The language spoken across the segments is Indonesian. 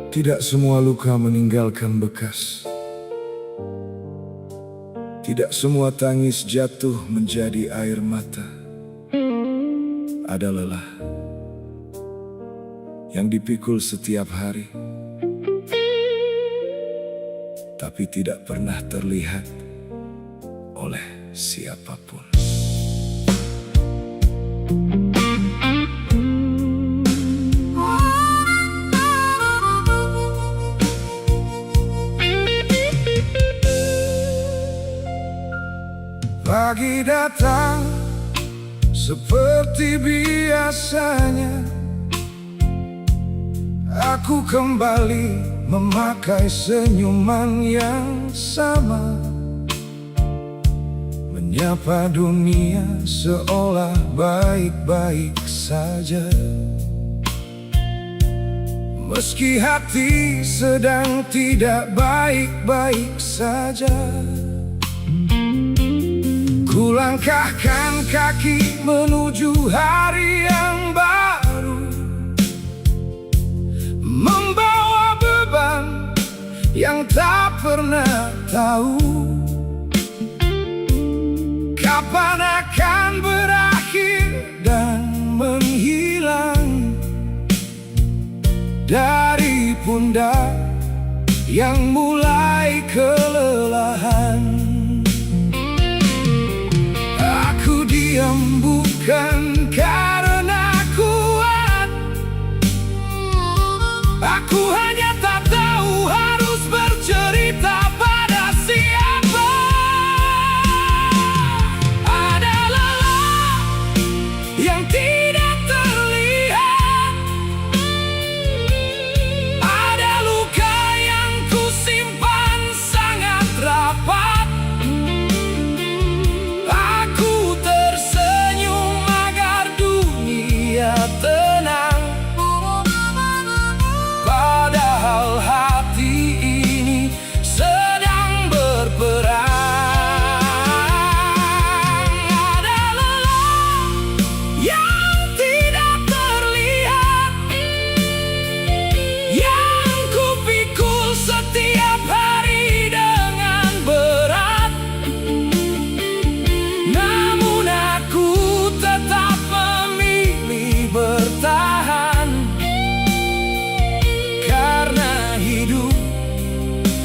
Tidak semua luka meninggalkan bekas. Tidak semua tangis jatuh menjadi air mata. Ada lelah yang dipikul setiap hari, tapi tidak pernah terlihat oleh siapapun. Pagi datang seperti biasanya. Aku kembali memakai senyuman yang sama, menyapa dunia seolah baik-baik saja. Meski hati sedang tidak baik-baik saja, kulangkahkan kaki menuju hari yang baru, membawa beban yang tak pernah tahu kapan akan berakhir dan menghilang dari pundak yang mulai kelelahan. Aku diam bukan karena kuat, aku hanya tak tahu harus bercerita pada siapa. Ada lelah yang tidak terlihat, ada luka yang kusimpan sangat rapat. Aku tersenyum agar dunia tenang, padahal hati ini sedang berperang. Ada lelah yang tidak terlihat, yang kupikul setiap hari dengan berat. Namun aku tetap memilih bertahan, karena hidup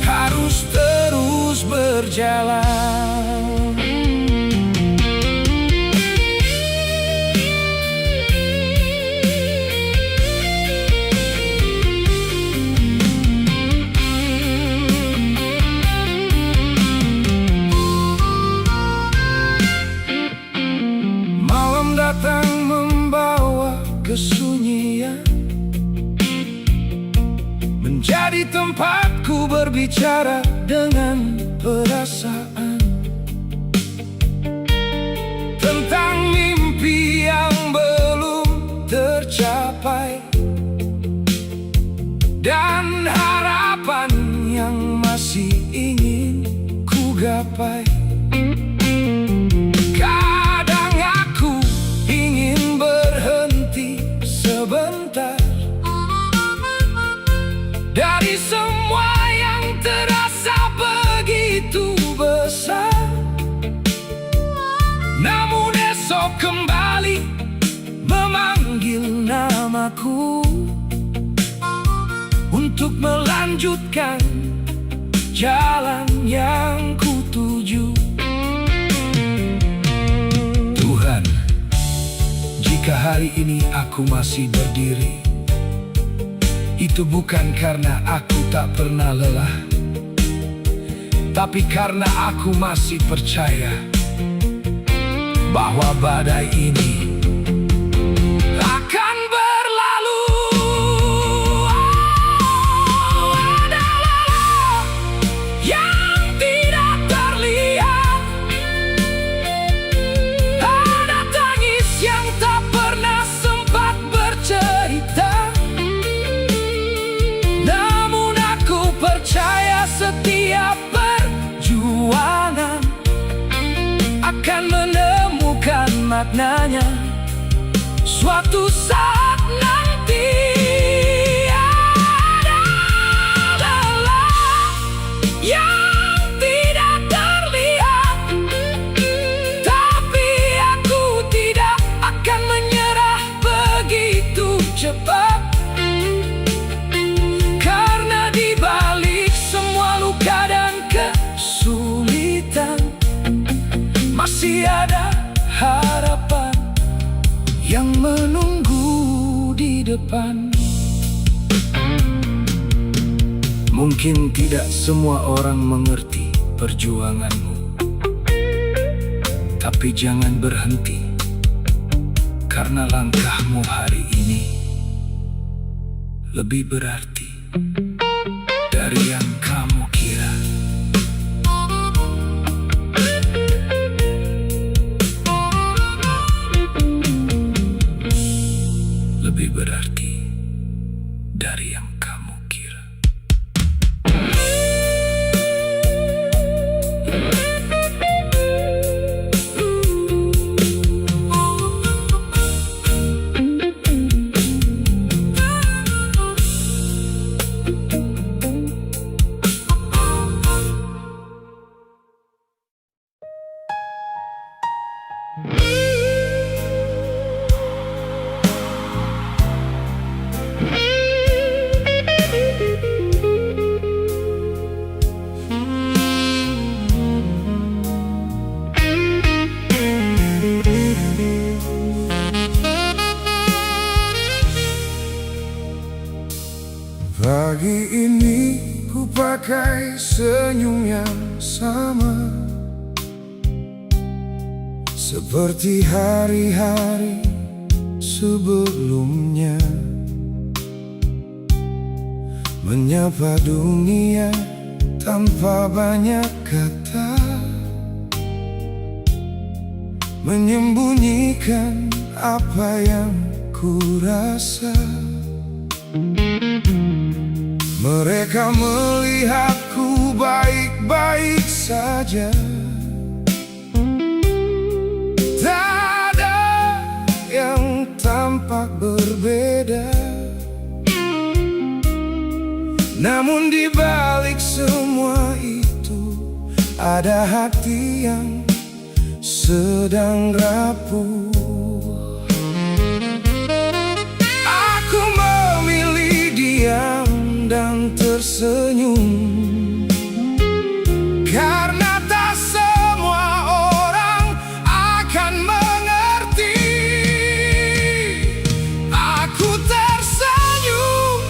harus terus berjalan. Malam datang membawa kesunyian, menjadi tempatku berbicara dengan perasaan tentang mimpi yang belum tercapai dan harapan yang masih ingin ku gapai. Kadang aku ingin berhenti sebentar dari semua yang terasa begitu besar. Namun esok kembali memanggil namaku untuk melanjutkan jalan yang kutuju. Tuhan, jika hari ini aku masih berdiri, itu bukan karena aku tak pernah lelah, tapi karena aku masih percaya bahwa badai ini akan berlalu. Ada lelah yang tidak terlihat, ada tangis yang tak pernah sempat bercerita. Namun aku percaya setiap perjuangan akan menemukan maknanya suatu saat nanti. Ada tiada harapan yang menunggu di depan. Mungkin tidak semua orang mengerti perjuanganmu, tapi jangan berhenti, karena langkahmu hari ini lebih berarti dari yang kamu kira. Lebih berarti dari yang kamu kira. Pagi ini ku pakai senyum yang sama, seperti hari-hari sebelumnya. Menyapa dunia tanpa banyak kata, menyembunyikan apa yang ku rasa. Mereka melihatku baik-baik saja, tak ada yang tampak berbeda. Namun di balik semua itu ada hati yang sedang rapuh. Aku memilih diam dan tersenyum, karena tak semua orang akan mengerti. Aku tersenyum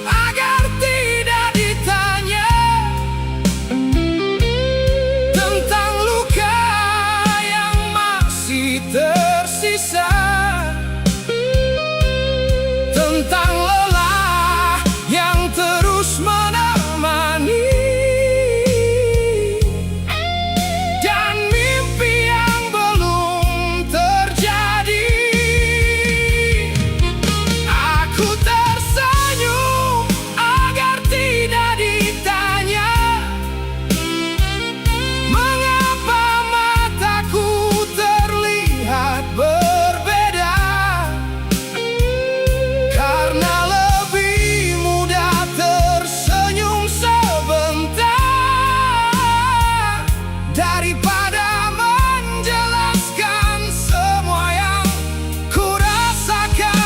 agar tidak ditanya tentang luka yang masih tersisa, tentang lelah yang terus menemani, dan mimpi yang belum terjadi. Aku tersenyum agar tidak ditanya mengapa mataku terlihat berbeda, karena lebih mudah tersenyum sebentar daripada menjelaskan semua yang ku rasakan.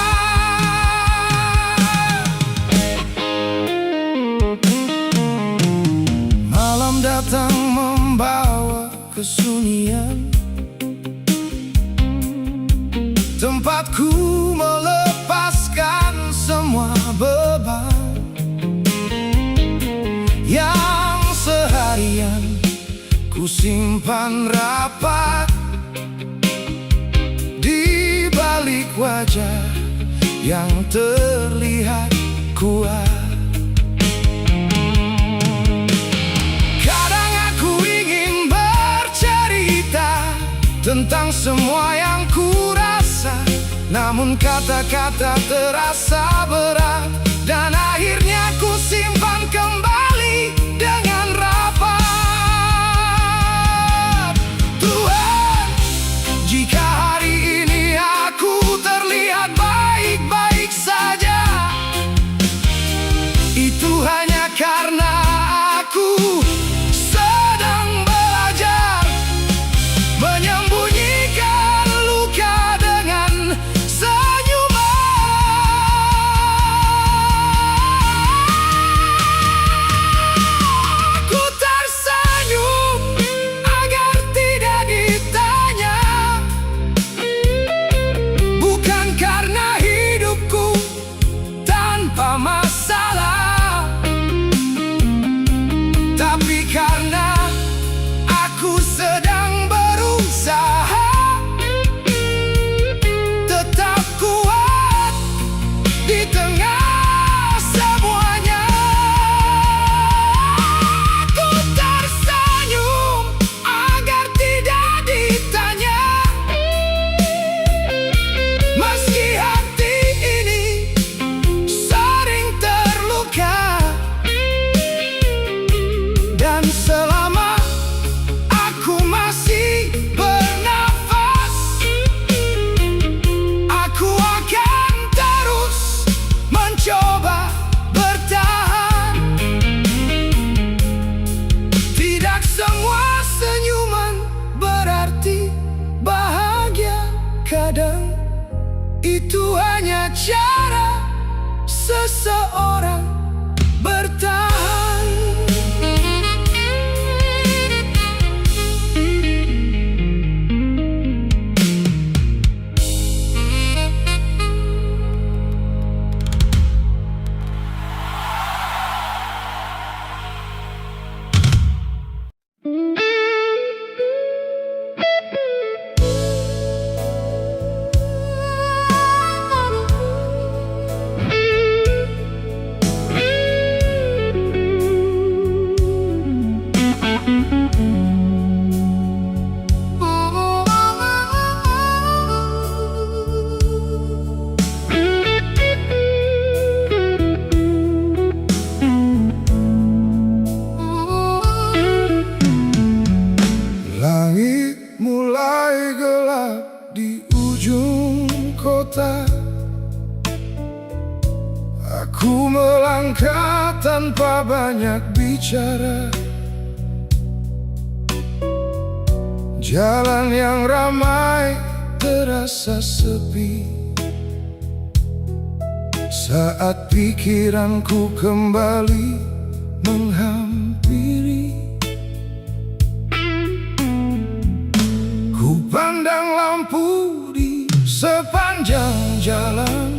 Malam datang membawa kesunyian, tempatku melepaskan semua beban yang seharian ku simpan rapat di balik wajah yang terlihat kuat. Kadang aku ingin bercerita tentang semua yang ku rasa, namun kata-kata terasa berat, dan akhirnya ku simpan kembali dengan rapat. Tuhan, jika hari ini aku terlihat baik-baik saja, itu hanya karena aku sedang belajar menyembunyikan luka dengan senyuman. satu-satunya cara seseorang bertahan. Langit mulai gelap di ujung kota. Aku melangkah tanpa banyak bicara. Jalan yang ramai terasa sepi saat pikiranku kembali menghampiri. Ku pandang lampu di sepanjang jalan,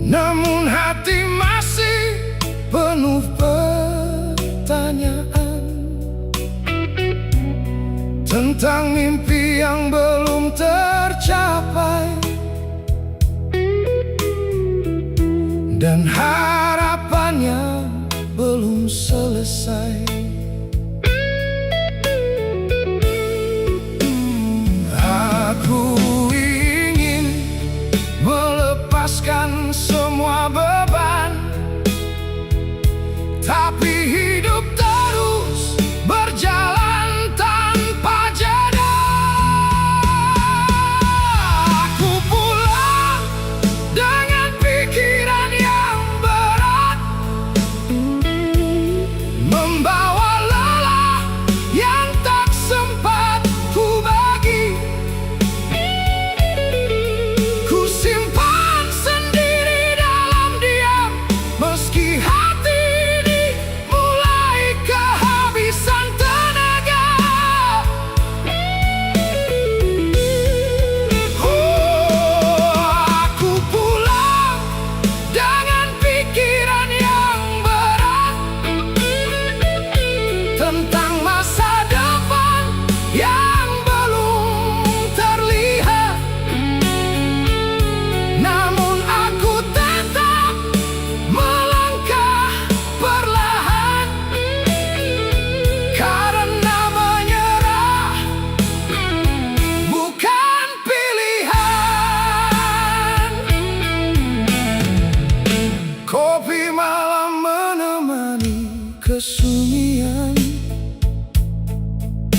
namun hati masih penuh pertanyaan tentang mimpi yang belum tercapai dan harapannya belum selesai. Aku ingin melepaskan semua beban, tapi hidup terus berjalan tanpa jeda. Aku pulang dengan pikiran yang berat, membawa lelah yang tak sempat ku bagi. Ku simpan sendiri dalam diam, meski hati ini mulai kehabisan tenaga. Aku pulang dengan pikiran yang berat tentang masa depan yang belum terlihat. Namun aku tetap melangkah perlahan, karena menyerah bukan pilihan. Kopi malam menemani kesunyian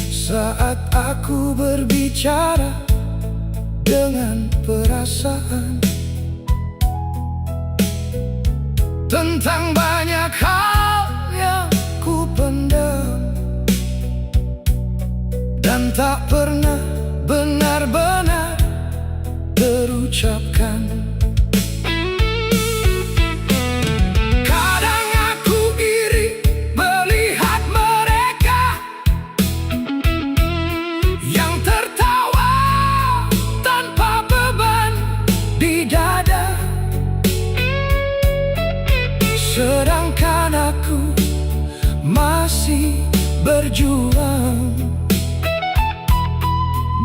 saat aku berbicara dengan perasaan tentang banyak hal yang ku pendam dan tak pernah benar-benar terucapkan. Kadang aku iri melihat mereka yang tertawa tanpa beban di dada, sedangkan aku masih berjuang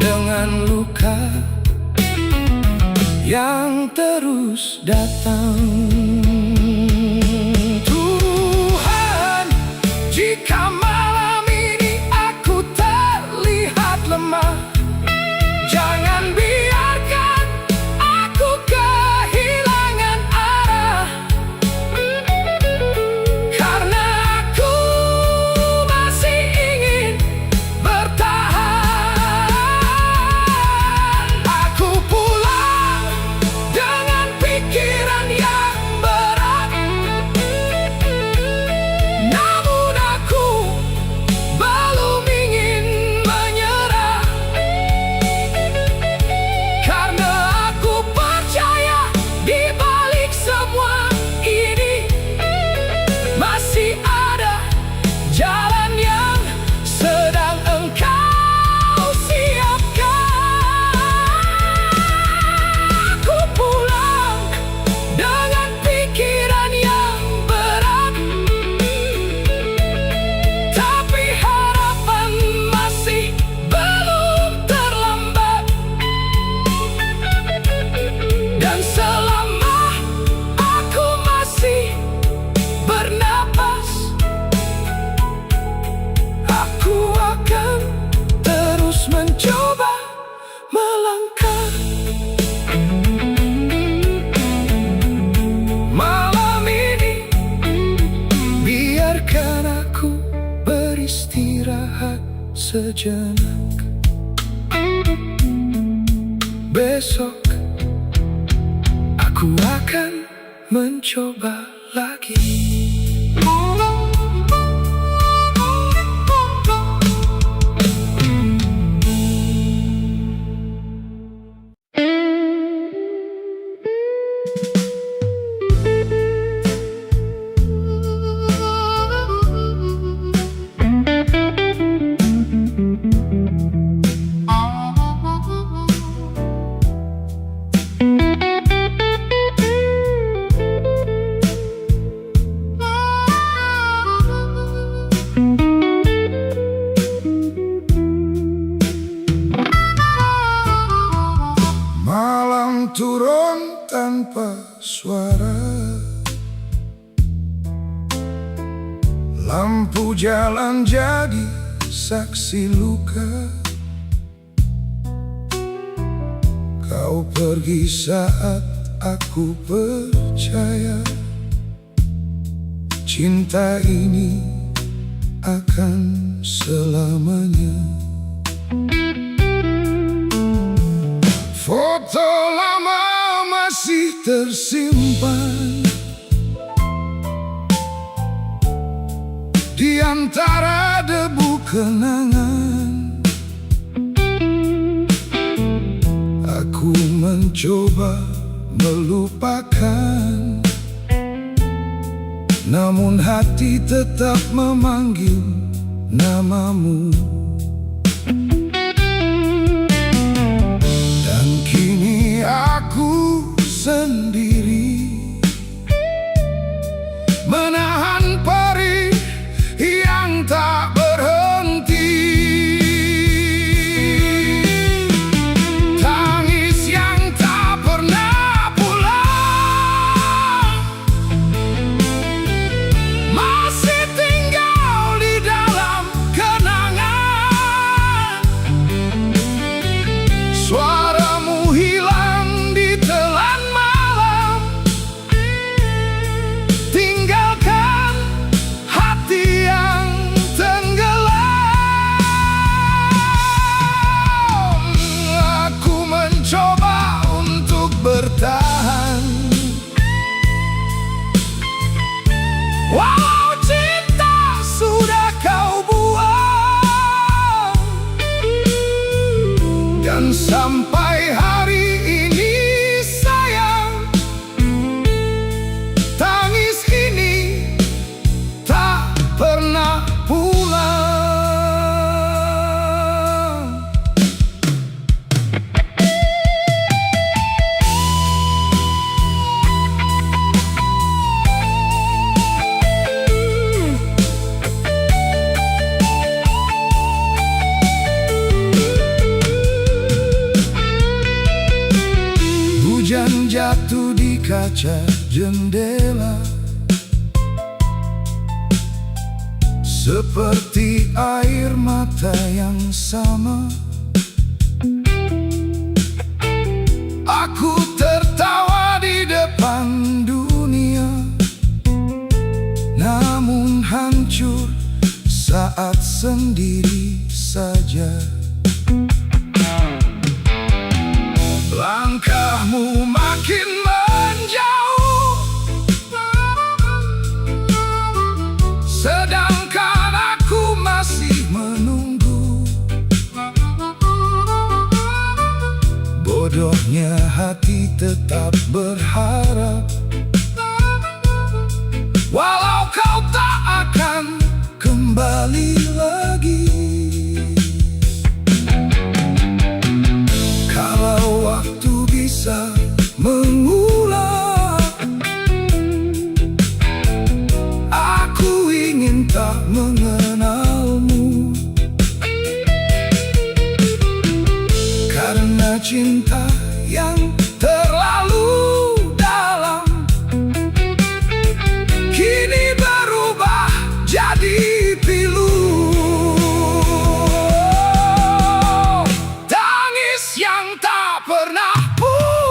dengan luka yang terus datang. Tuhan, jika malam ini aku terlihat lemah, jangan biarkan aku kehilangan arah, karena aku masih ingin bertahan. Aku pulang dengan pikiran yang sejenak. Besok aku akan mencoba lagi. Malam turun tanpa suara, lampu jalan jadi saksi luka. Kau pergi saat aku percaya cinta ini akan selamanya. Foto lama masih tersimpan di antara debu kenangan. Aku mencoba melupakan, namun hati tetap memanggil namamu. Aku sendiri menahan perih yang tak berhenti, tangis yang tak pernah pulang, masih tinggal di dalam kenangan. Suaramu hilang di telan malam, tinggalkan hati yang tenggelam. Aku mencoba untuk bertahan, walau cinta sudah kau buang. Dan sampai hari ini sayang, tangis ini tak pernah pulang. Hujan jatuh di kaca jendela, seperti air mata yang sama. Aku tertawa di depan dunia, namun hancur saat sendiri saja. Langkahmu makin menjauh, sedangkan aku masih menunggu. Bodohnya hati tetap berharap, walau kau tak akan kembali lagi. Kalau waktu bisa mengulang, aku ingin tak mengenalmu, karena cinta yang terlalu dalam kini berubah jadi pilu. Tangis yang tak pernah pulang.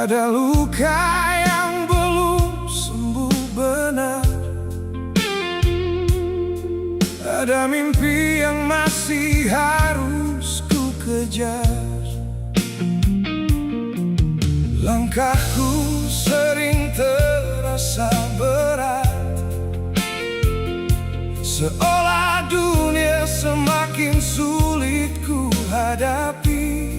Ada luka yang belum sembuh benar, ada mimpi yang masih harus ku kejar. Langkahku sering terasa berat, seolah dunia semakin sulit ku hadapi.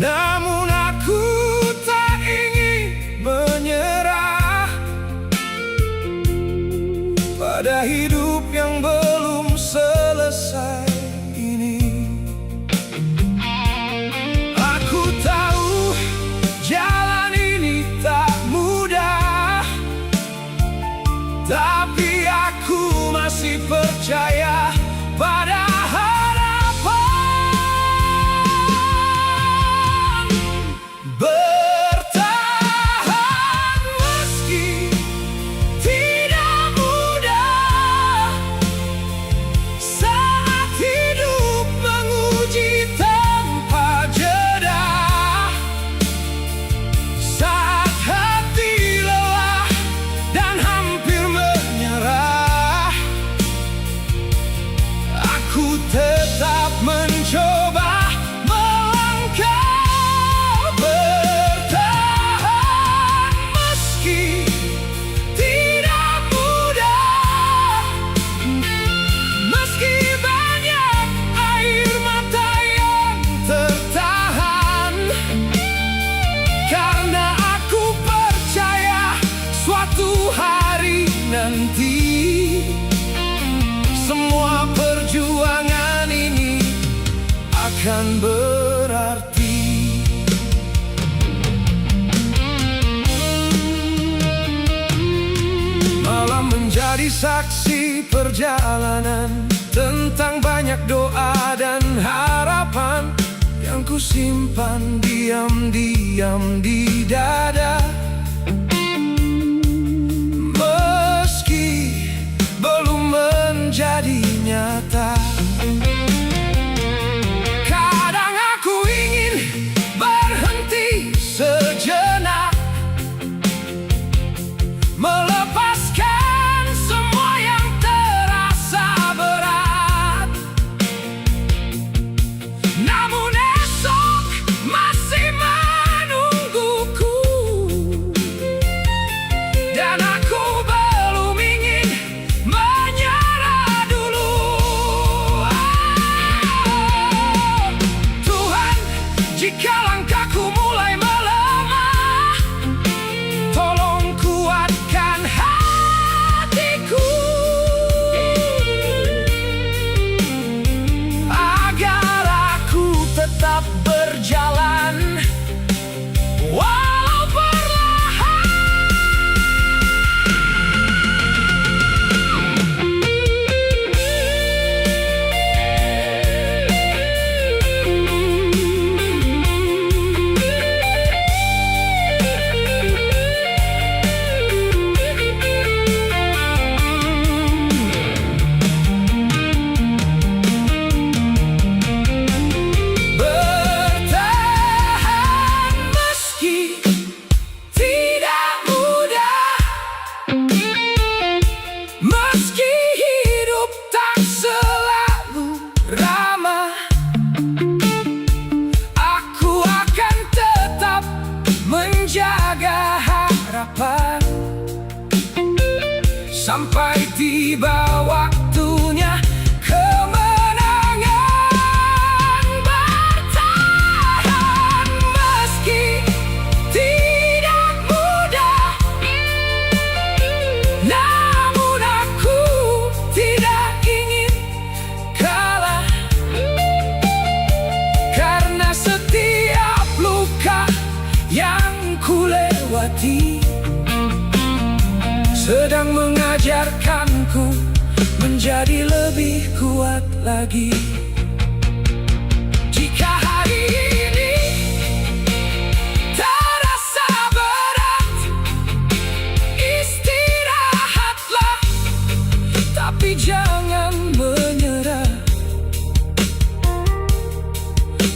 Namun aku tak ingin menyerah pada hidup yang belum selesai ini. Aku tahu jalan ini tak mudah, tapi aku masih percaya pada tetap mencoba melangkah, bertahan meski tidak mudah, meski banyak air mata yang tertahan, karena aku percaya suatu hari nanti semua perjuangan ini akan berarti. Malam menjadi saksi perjalanan, tentang banyak doa dan harapan yang ku simpan diam-diam di dada. Meski belum menjadi nyata, kadang aku ingin berhenti sejenak, melepaskan semua yang terasa berat. Namun esok masih menungguku, dan aku belum ingin menyerah dulu. Tuhan, jika langkahku mulai melemah, tolong kuatkan hatiku, agar aku tetap berjalan walau perlahan. Bertahan meski tidak mudah, meski hidup tak selalu ramah, aku akan tetap menjaga harapan sampai tiba waktunya kemenangan. Bertahan meski tidak mudah, namun aku tidak ingin kalah, karena setiap luka yang ku lewati sedang mengajarkanku menjadi lebih kuat lagi. Jika hari ini terasa berat, istirahatlah, tapi jangan menyerah,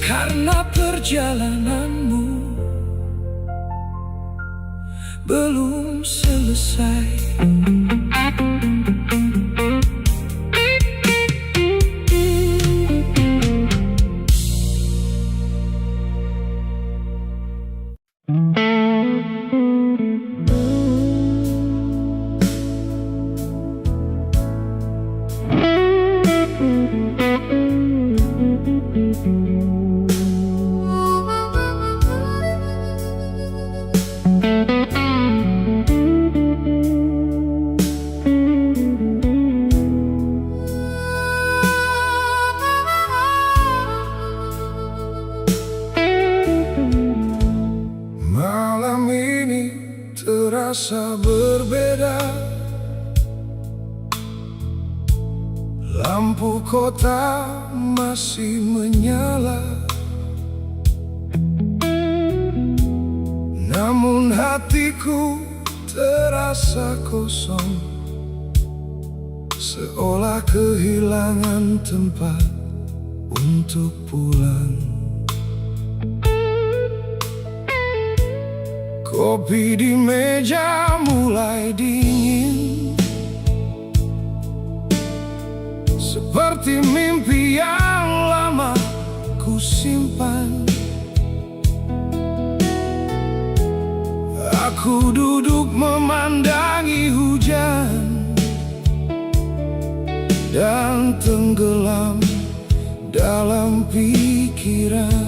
karena perjalananmu belum selesai. Malam ini terasa berbeda. Lampu kota masih menyala, namun hatiku terasa kosong, seolah kehilangan tempat untuk pulang. Kopi di meja mulai dingin, seperti mimpi yang lama ku simpan. Aku duduk memandangi hujan dan tenggelam dalam pikiran.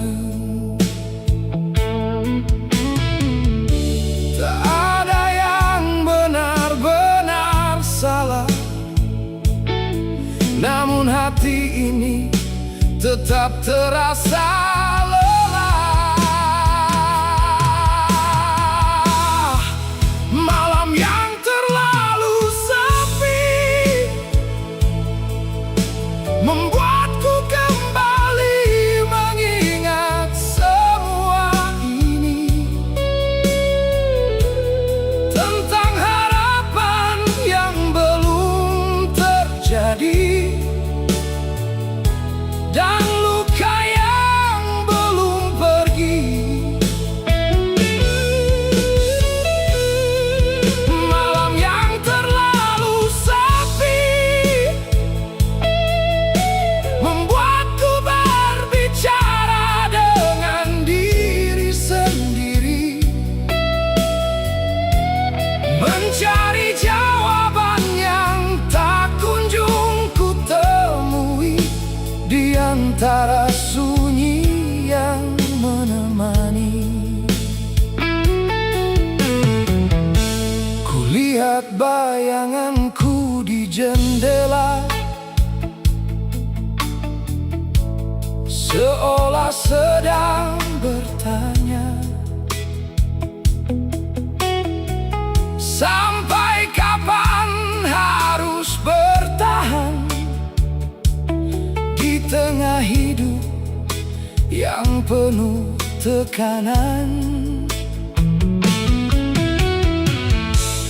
Tak ada yang benar-benar salah, namun hati ini tetap terasa lelah. Malam yang terlalu sepi membuatku kembali mengingat semua ini, tentang harapan yang belum terjadi dan luka yang belum pergi. Malam yang terlalu sepi membuatku berbicara dengan diri sendiri, mencari jawaban yang tak kunjung ku temui di antara sunyi yang menemani. Kulihat bayanganku di jendela, seolah sedang bertanya, sampai kapan harus bertahan di tengah hidup yang penuh tekanan.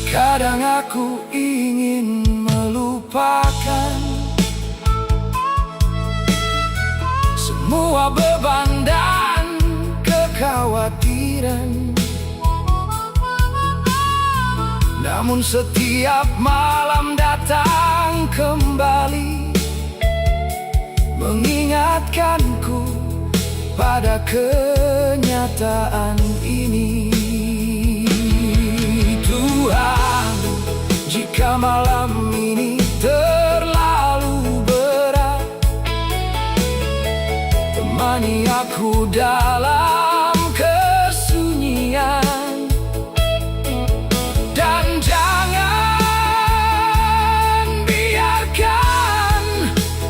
Kadang aku ingin melupakan semua beban dan kekhawatiran, namun setiap malam datang kembali mengingatkanku pada kenyataan ini. Tuhan, jika malam ini terlalu berat, temani aku dalam kesunyian, dan jangan biarkan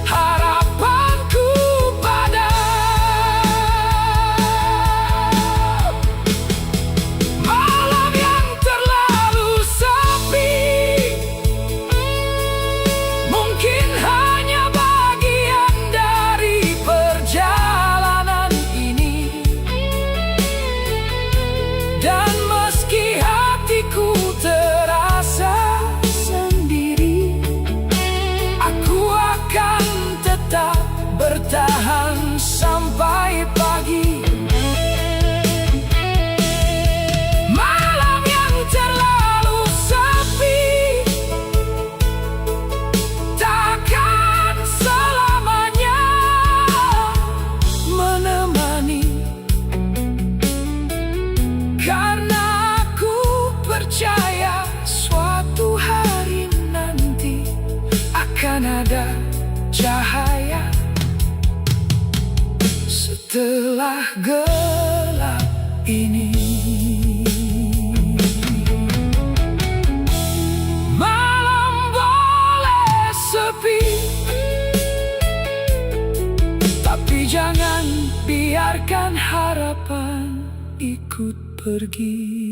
harapanku padam. Malam yang terlalu sepi mungkin hanya bagian dari perjalanan ini, dan meski hatiku terasa sendiri, aku akan tetap bertahan sampai pagi. Malam yang terlalu setelah gelap ini. Malam boleh sepi, tapi jangan biarkan harapan ikut pergi.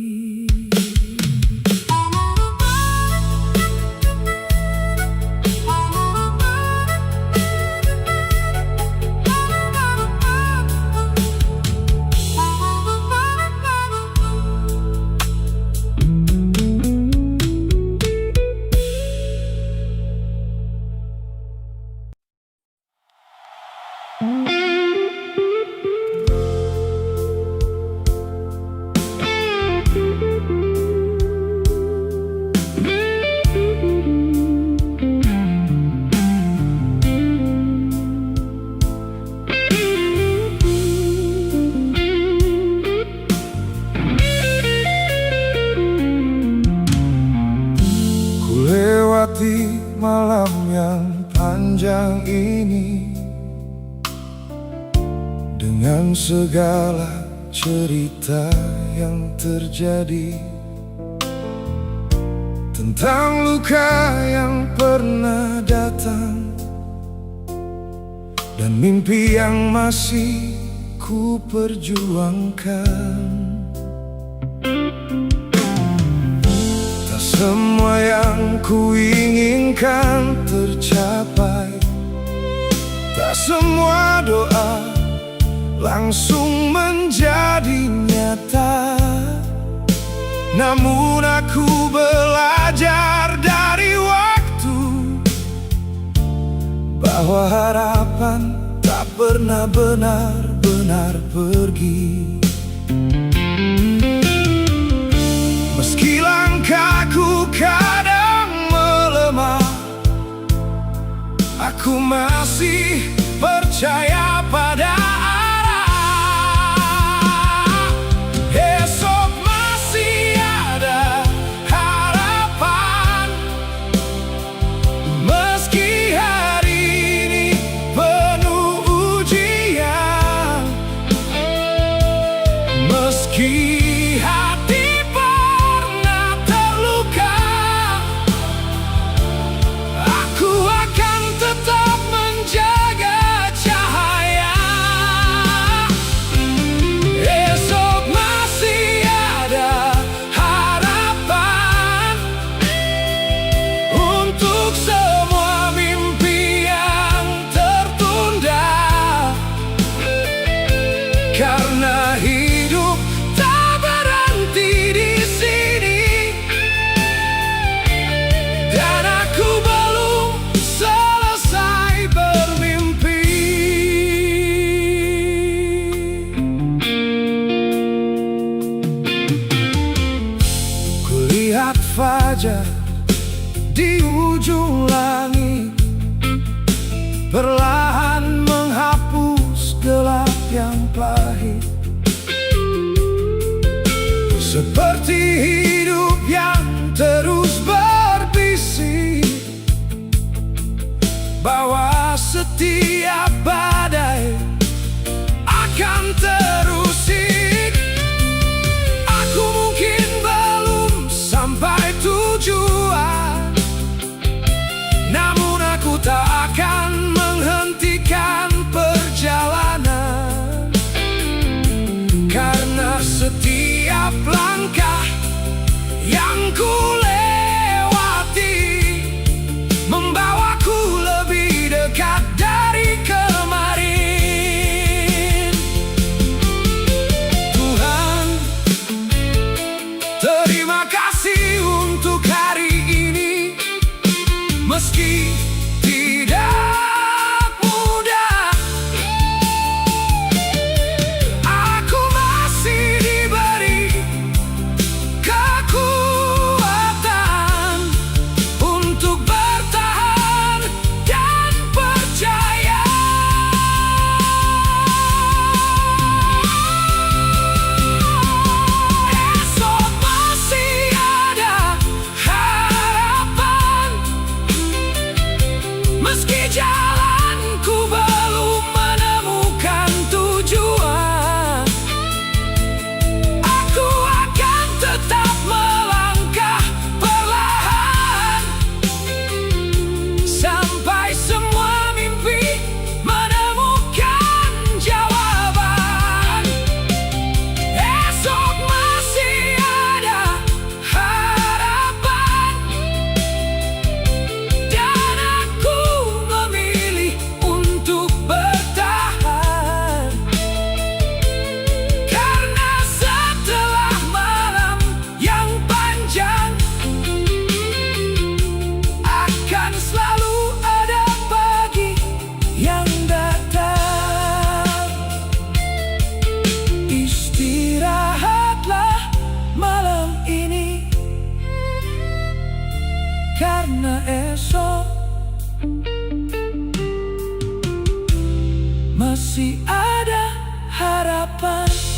Lewati malam yang panjang ini dengan segala cerita yang terjadi, tentang luka yang pernah datang dan mimpi yang masih ku perjuangkan. Semua yang ku inginkan tercapai, tak semua doa langsung menjadi nyata. Namun aku belajar dari waktu bahwa harapan tak pernah benar-benar pergi. Meski langkahku kadang melemah, aku masih percaya pada arah. Esok masih ada harapan, meski hari ini penuh ujian, meski aku akan tetap menjaga cahaya. masih ada harapan.